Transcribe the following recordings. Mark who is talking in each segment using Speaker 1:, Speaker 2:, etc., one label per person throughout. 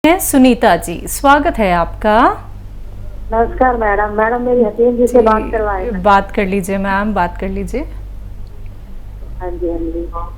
Speaker 1: हैं सुनीता जी, स्वागत है आपका।
Speaker 2: नमस्कार मैडम। मैडम मेरी हसीन जी से बात करवाए।
Speaker 1: बात कर लीजिए मैम, बात कर लीजिए।
Speaker 2: हाँ जी, हाँ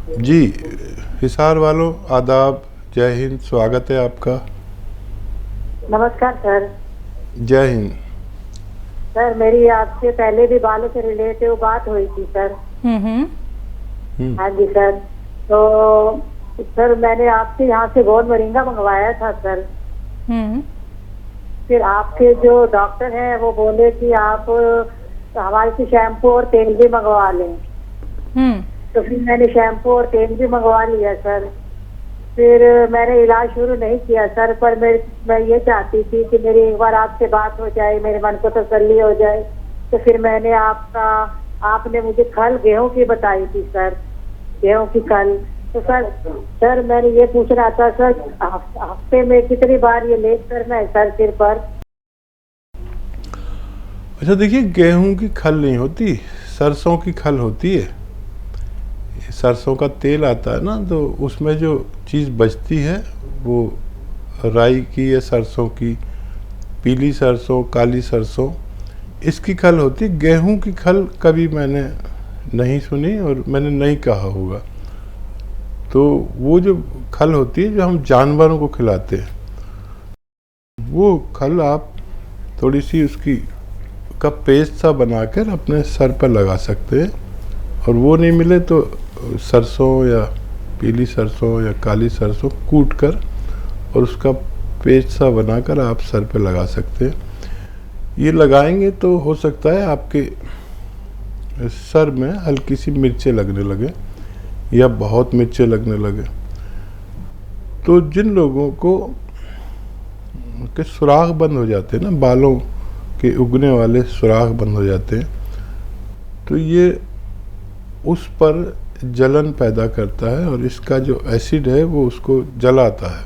Speaker 2: जी।
Speaker 3: जी, हिसार वालों आदाब, जय हिंद, स्वागत है आपका।
Speaker 2: नमस्कार सर।
Speaker 3: जय हिंद।
Speaker 2: सर मेरी आपसे पहले भी बालों से रिलेटेड बात हुई थी सर। हाँ जी सर। तो सर मैंने आपके यहाँ से गोंद मोरिंगा मंगवाया था सर। फिर आपके जो डॉक्टर हैं वो बोले कि आप हमारे से शैम्पू और तेल भी मंगवा लें। तो फिर मैंने शैम्पू और तेल भी मंगवा लिया सर। फिर मैंने इलाज शुरू नहीं किया सर, पर मैं ये चाहती थी कि मेरी एक बार आपसे बात हो जाए, मेरे मन को तसल्ली हो जाए। तो फिर मैंने आपने मुझे खल गेहूं की बताई थी सर, गेहूं की खल। तो सर मैंने ये पूछना था सर, हफ्ते में कितनी बार ये लेप करना है सर सिर पर?
Speaker 3: अच्छा देखिए, गेहूं की खल नहीं होती, सरसों की खल होती है। सरसों का तेल आता है ना, तो उसमें जो चीज़ बचती है वो राई की या सरसों की, पीली सरसों, काली सरसों, इसकी खल होती। गेहूं की खल कभी मैंने नहीं सुनी और मैंने नहीं कहा होगा। तो वो जो खल होती है जो हम जानवरों को खिलाते हैं, वो खल आप थोड़ी सी उसकी का पेस्ट सा बनाकर अपने सर पर लगा सकते हैं। और वो नहीं मिले तो सरसों या पीली सरसों या काली सरसों कूट कर और उसका पेस्ट सा बनाकर आप सर पे लगा सकते हैं। ये लगाएंगे तो हो सकता है आपके सर में हल्की सी मिर्चें लगने लगे या बहुत मिर्चें लगने लगे। तो जिन लोगों को के सुराख बंद हो जाते हैं ना, बालों के उगने वाले सुराख बंद हो जाते हैं, तो ये उस पर जलन पैदा करता है और इसका जो एसिड है वो उसको जलाता है।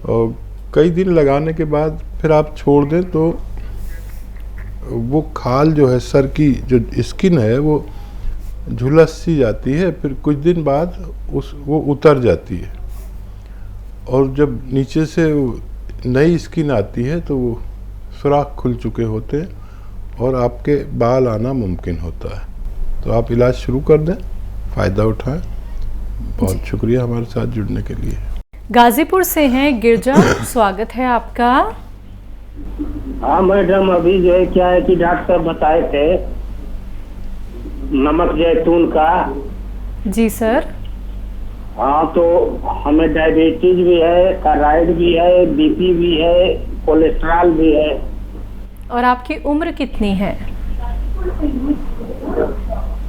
Speaker 3: और कई दिन लगाने के बाद फिर आप छोड़ दें तो वो खाल जो है, सर की जो स्किन है वो झुलस सी जाती है। फिर कुछ दिन बाद वो उतर जाती है और जब नीचे से नई स्किन आती है तो वो सुराख खुल चुके होते हैं और आपके बाल आना मुमकिन होता है। तो आप इलाज शुरू कर दें, फ़ायदा उठाएं। बहुत शुक्रिया हमारे साथ जुड़ने के लिए।
Speaker 1: गाजीपुर से हैं गिरजा, स्वागत है आपका।
Speaker 4: हाँ मैडम, अभी जो है क्या है कि डॉक्टर साहब बताए थे नमक जैतून का।
Speaker 1: जी सर।
Speaker 4: हाँ, तो हमें डायबिटीज भी है, थायराइड भी है, बीपी भी है, कोलेस्ट्रॉल भी है।
Speaker 1: और आपकी उम्र कितनी है?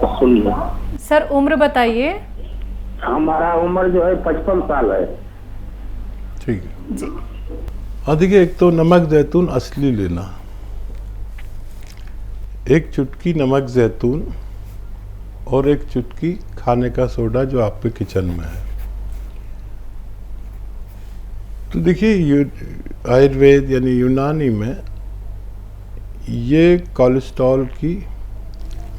Speaker 4: सुनिए
Speaker 1: सर उम्र बताइए।
Speaker 4: हमारा उम्र जो है 55 साल है।
Speaker 3: ठीक है
Speaker 1: जी।
Speaker 3: हाँ देखिए, एक तो नमक जैतून असली लेना, एक चुटकी नमक जैतून और एक चुटकी खाने का सोडा जो आपके किचन में है। तो देखिए, आयुर्वेद यानी यूनानी में ये कोलेस्ट्रॉल की,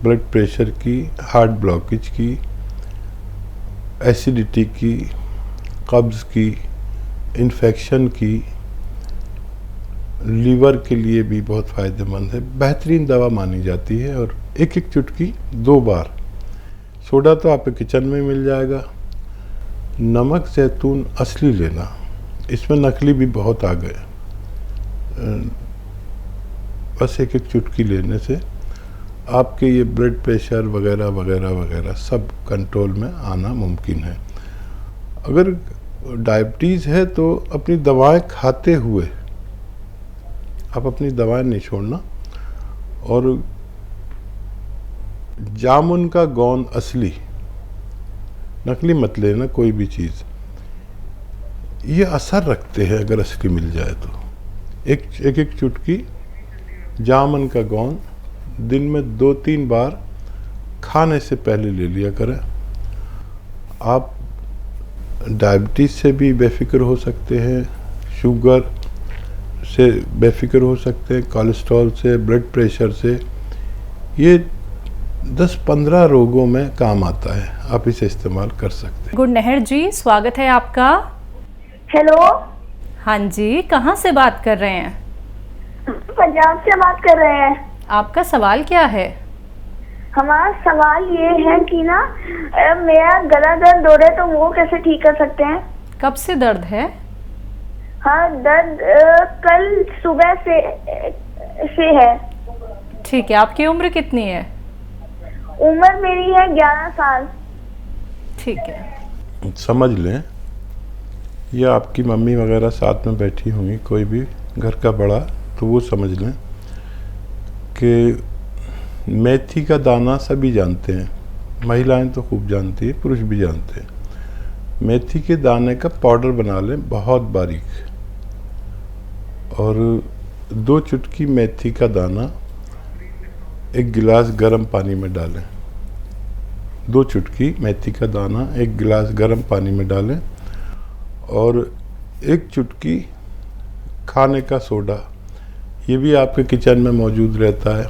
Speaker 3: ब्लड प्रेशर की, हार्ट ब्लॉकेज की, एसिडिटी की, कब्ज़ की, इन्फेक्शन की, लीवर के लिए भी बहुत फ़ायदेमंद है, बेहतरीन दवा मानी जाती है। और एक एक चुटकी 2 बार। सोडा तो आपके किचन में मिल जाएगा। नमक जैतून असली लेना, इसमें नकली भी बहुत आ गए। बस एक एक चुटकी लेने से आपके ये ब्लड प्रेशर वगैरह वगैरह वगैरह सब कंट्रोल में आना मुमकिन है। अगर डायबिटीज़ है तो अपनी दवाएं खाते हुए आप अपनी दवाएं नहीं छोड़ना। और जामुन का गोंद असली, नकली मत लेना कोई भी चीज़। ये असर रखते हैं अगर असली मिल जाए तो। एक चुटकी जामुन का गोंद दिन में 2-3 बार खाने से पहले ले लिया करें। आप डायबिटीज़ से भी बेफिक्र हो सकते हैं, शुगर से बेफिक्र हो सकते हैं, कोलेस्ट्रॉल से, ब्लड प्रेशर से। ये 10-15 रोगों में काम आता है, आप इसे इस्तेमाल कर सकते हैं।
Speaker 1: गुड नहर जी, स्वागत है आपका।
Speaker 2: हेलो।
Speaker 1: हाँ जी, कहाँ से बात कर रहे हैं?
Speaker 5: पंजाब से बात कर रहे हैं।
Speaker 1: आपका सवाल क्या है?
Speaker 5: हमारा सवाल ये है कि ना मेरा गला दर्द हो रहा है, तो वो कैसे ठीक कर सकते हैं?
Speaker 1: कब से दर्द है?
Speaker 5: हाँ, दर्द कल सुबह से है।
Speaker 1: ठीक है, आपकी उम्र कितनी है?
Speaker 5: उम्र मेरी है 11 साल।
Speaker 1: ठीक है।
Speaker 3: समझ लें, या आपकी मम्मी वगैरह साथ में बैठी होंगी, कोई भी घर का बड़ा, तो वो समझ लें कि मेथी का दाना सभी जानते हैं, महिलाएं तो खूब जानती है, पुरुष भी जानते हैं। मेथी के दाने का पाउडर बना लें बहुत बारीक, और 2 चुटकी मेथी का दाना 1 गिलास गर्म पानी में डालें। 2 चुटकी मेथी का दाना 1 गिलास गर्म पानी में डालें, और 1 चुटकी खाने का सोडा, ये भी आपके किचन में मौजूद रहता है,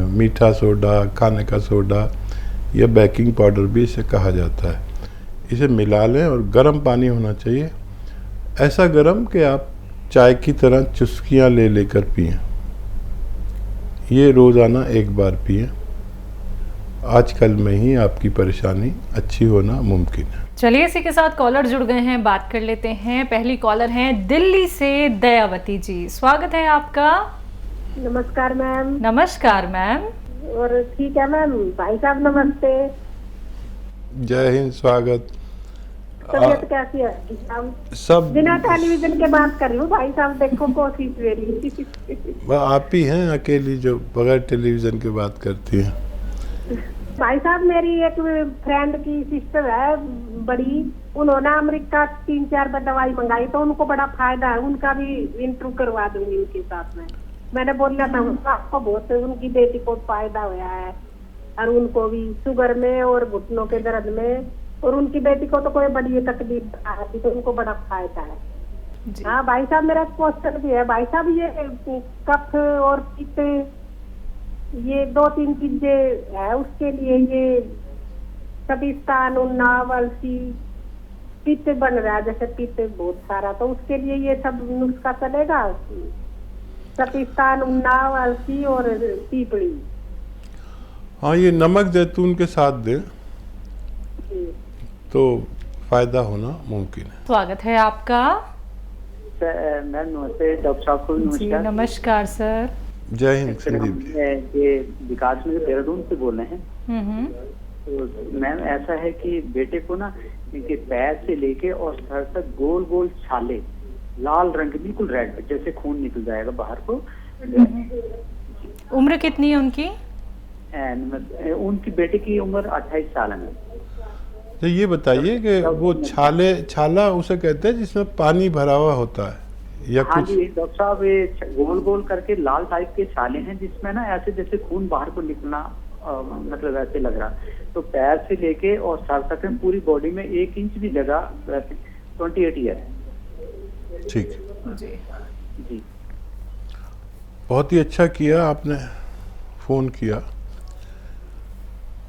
Speaker 3: मीठा सोडा, खाने का सोडा या बेकिंग पाउडर भी इसे कहा जाता है। इसे मिला लें और गर्म पानी होना चाहिए, ऐसा गर्म कि आप चाय की तरह चुस्कियाँ ले लेकर पिएं। ये रोज़ाना 1 बार पिएं। आजकल में ही आपकी परेशानी अच्छी होना मुमकिन है।
Speaker 1: चलिए, इसी के साथ कॉलर जुड़ गए हैं, बात कर लेते हैं। पहली कॉलर हैं दिल्ली से दयावती जी, स्वागत है आपका।
Speaker 2: नमस्कार मैम।
Speaker 1: नमस्कार मैम।
Speaker 2: और ठीक है मैम। भाई साहब नमस्ते।
Speaker 3: जय हिंद, स्वागत।
Speaker 2: तबीयत कैसी है भाई साहब?
Speaker 3: सब
Speaker 2: बिना टेलीविजन के बात कर रही हूँ भाई साहब, देखो कोशिश मेरी।
Speaker 3: आप ही हैं अकेली जो बगैर टेलीविजन के बात करती हैं।
Speaker 2: भाई साहब, मेरी एक फ्रेंड की सिस्टर है बड़ी, उन्होंने अमेरिका 3-4 बार दवाई मंगाई, तो उनको बड़ा फायदा है। उनका भी इंटरव्यू करवा दूंगी उनके साथ में। मैंने बोला था आपको, बहुत उनकी बेटी को फायदा हुआ है, और उनको भी शुगर में और घुटनों के दर्द में, और उनकी बेटी को तो कोई बड़ी तकलीफ आ रही, तो उनको बड़ा फायदा है। हाँ भाई साहब, मेरा क्वेश्चन भी है भाई साहब, ये कफ और पित्त, ये 2-3 चीजें है उसके लिए, ये कपिस्तान, उन्नाव, अलसी, पित्त बन रहा है जैसे पित्त बहुत सारा, तो उसके लिए ये सब नुस्खा चलेगा? कपिस्तान, उन्नाव, अलसी और पीपड़ी।
Speaker 3: हाँ, ये नमक जैतून के साथ दें तो फायदा होना मुमकिन है।
Speaker 1: स्वागत है आपका।
Speaker 4: मैम नमस्ते, डॉक्टर साहब को भी
Speaker 1: जी
Speaker 4: नमस्कार।
Speaker 1: नमस्कार सर।
Speaker 3: जय हिंद संदीप जी।
Speaker 4: ये विकास में देहरादून से बोल रहे हैं। तो मैम ऐसा है कि बेटे को ना इनके पैर से लेके और सर तक गोल गोल छाले, लाल रंग, बिल्कुल रेड, जैसे खून निकल जाएगा बाहर को।
Speaker 1: उम्र कितनी है उनकी?
Speaker 4: उनकी बेटे की उम्र 28 साल है।
Speaker 3: तो ये बताइए कि वो छाला उसे कहते हैं जिसमें पानी भरा हुआ होता है, या
Speaker 4: हाँ
Speaker 3: कुछ?
Speaker 4: जी डॉक्टर साहब, ये गोल गोल करके लाल टाइप के छाले हैं, जिसमें ना ऐसे जैसे खून बाहर को निकलना, मतलब ऐसे लग रहा। तो पैर से लेके और सर तक में पूरी बॉडी में 1 इंच भी जगह, 28 ईयर है।
Speaker 3: ठीक
Speaker 1: जी
Speaker 4: जी,
Speaker 3: बहुत ही अच्छा किया आपने फ़ोन किया,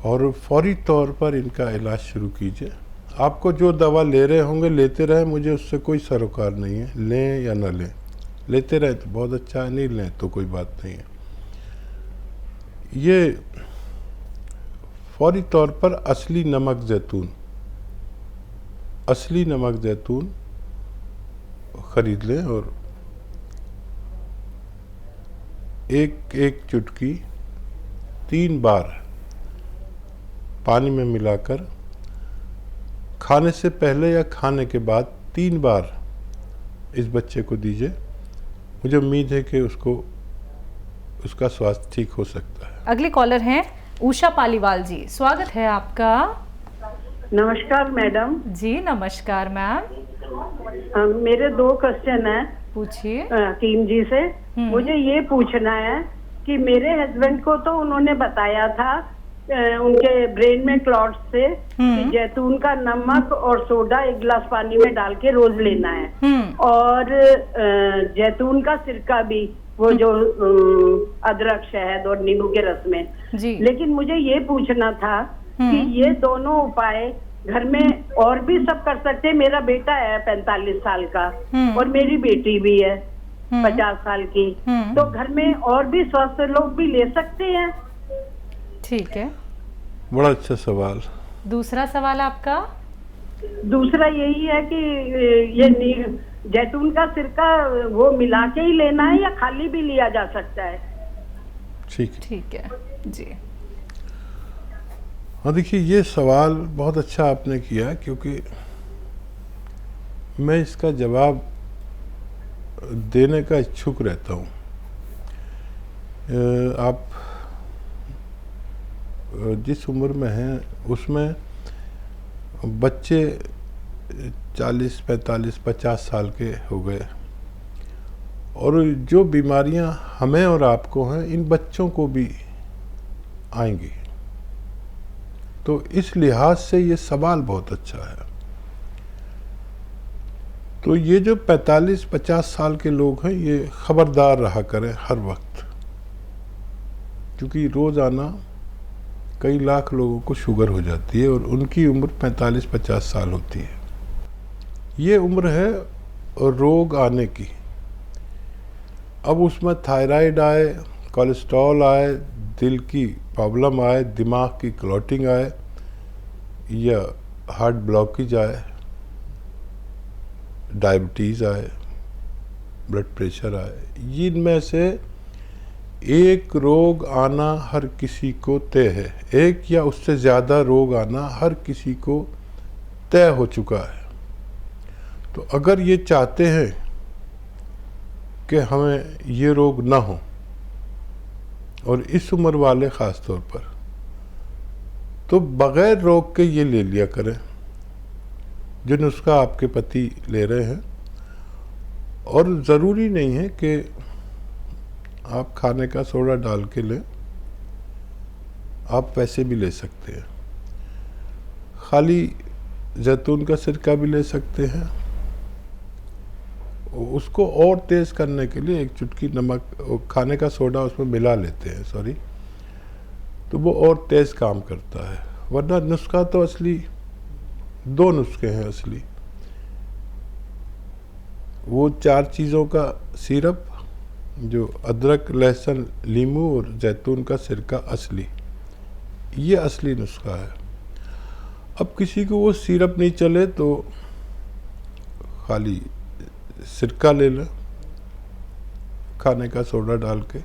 Speaker 3: और फौरी तौर पर इनका इलाज शुरू कीजिए। आपको जो दवा ले रहे होंगे लेते रहें, मुझे उससे कोई सरोकार नहीं है, लें या ना लें। लेते रहें तो बहुत अच्छा है, नहीं लें तो कोई बात नहीं है। ये फौरी तौर पर असली नमक जैतून खरीद लें, और एक चुटकी 3 बार पानी में मिलाकर खाने से पहले या खाने के बाद 3 बार इस बच्चे को दीजिए। मुझे उम्मीद है कि उसका स्वास्थ्य ठीक हो सकता है।
Speaker 1: अगली कॉलर हैं उषा पालीवाल जी, स्वागत है आपका।
Speaker 6: नमस्कार मैडम।
Speaker 1: जी नमस्कार मैम।
Speaker 6: मेरे 2 क्वेश्चन हैं,
Speaker 1: पूछिए।
Speaker 6: हकीम जी से। मुझे ये पूछना है कि मेरे हस्बैंड को तो उन्होंने बताया था उनके ब्रेन में क्लॉट्स से कि जैतून का नमक और सोडा 1 गिलास पानी में डाल के रोज लेना है, और जैतून का सिरका भी, वो जो अदरक, शहद और नींबू के रस में।
Speaker 1: जी।
Speaker 6: लेकिन मुझे ये पूछना था कि ये दोनों उपाय घर में और भी सब कर सकते हैं। मेरा बेटा है 45 साल का और मेरी बेटी भी है 50 साल की, तो घर में और भी स्वस्थ लोग भी ले सकते हैं।
Speaker 1: ठीक है,
Speaker 3: बड़ा अच्छा सवाल।
Speaker 1: दूसरा सवाल आपका?
Speaker 6: दूसरा यही है कि ये जैतून का सिरका वो मिला के ही लेना है या खाली भी लिया जा सकता है?
Speaker 1: ठीक है जी।
Speaker 3: हाँ, देखिए ये सवाल बहुत अच्छा आपने किया, क्योंकि मैं इसका जवाब देने का इच्छुक रहता हूँ। आप जिस उम्र में हैं उसमें बच्चे 40, 45, 50 साल के हो गए, और जो बीमारियां हमें और आपको हैं इन बच्चों को भी आएंगी। तो इस लिहाज से ये सवाल बहुत अच्छा है। तो ये जो 45-50 साल के लोग हैं ये खबरदार रहा करें हर वक्त, क्योंकि रोज़ाना कई लाख लोगों को शुगर हो जाती है और उनकी उम्र 45-50 साल होती है। ये उम्र है रोग आने की। अब उसमें थायराइड आए, कोलेस्ट्रॉल आए, दिल की प्रॉब्लम आए, दिमाग की क्लॉटिंग आए, या हार्ट ब्लॉकेज आए, डायबिटीज़ आए, ब्लड प्रेशर आए, इनमें से एक रोग आना हर किसी को तय है। एक या उससे ज़्यादा रोग आना हर किसी को तय हो चुका है। तो अगर ये चाहते हैं कि हमें ये रोग ना हो, और इस उम्र वाले ख़ास तौर पर, तो बग़ैर रोग के ये ले लिया करें जो नुस्खा आपके पति ले रहे हैं। और ज़रूरी नहीं है कि आप खाने का सोडा डाल के लें, आप वैसे भी ले सकते हैं। खाली जैतून का सिरका भी ले सकते हैं। उसको और तेज़ करने के लिए एक चुटकी नमक, खाने का सोडा उसमें मिला लेते हैं, सॉरी, तो वो और तेज़ काम करता है। वरना नुस्खा तो असली 2 नुस्खे हैं असली। वो 4 चीज़ों का सिरप जो अदरक, लहसुन, नींबू और जैतून का सिरका असली, ये असली नुस्खा है। अब किसी को वो सिरप नहीं चले तो खाली सिरका ले लें खाने का सोडा डाल के,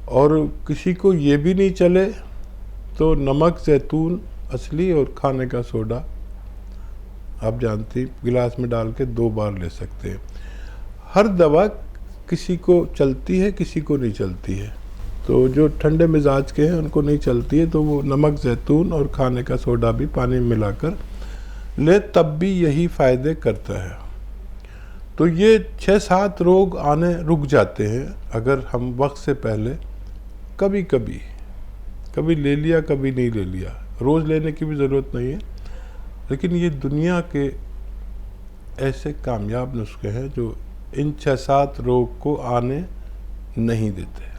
Speaker 3: और किसी को ये भी नहीं चले तो नमक, जैतून असली और खाने का सोडा आप जानती गिलास में डाल के 2 बार ले सकते हैं। हर दवा किसी को चलती है, किसी को नहीं चलती है। तो जो ठंडे मिजाज के हैं उनको नहीं चलती है, तो वो नमक, जैतून और खाने का सोडा भी पानी में मिलाकर ले, तब भी यही फ़ायदे करता है। तो ये 6-7 रोग आने रुक जाते हैं अगर हम वक्त से पहले कभी ले लिया, कभी नहीं ले लिया। रोज़ लेने की भी ज़रूरत नहीं है, लेकिन ये दुनिया के ऐसे कामयाब नुस्खे हैं जो इन 6-7 रोग को आने नहीं देते।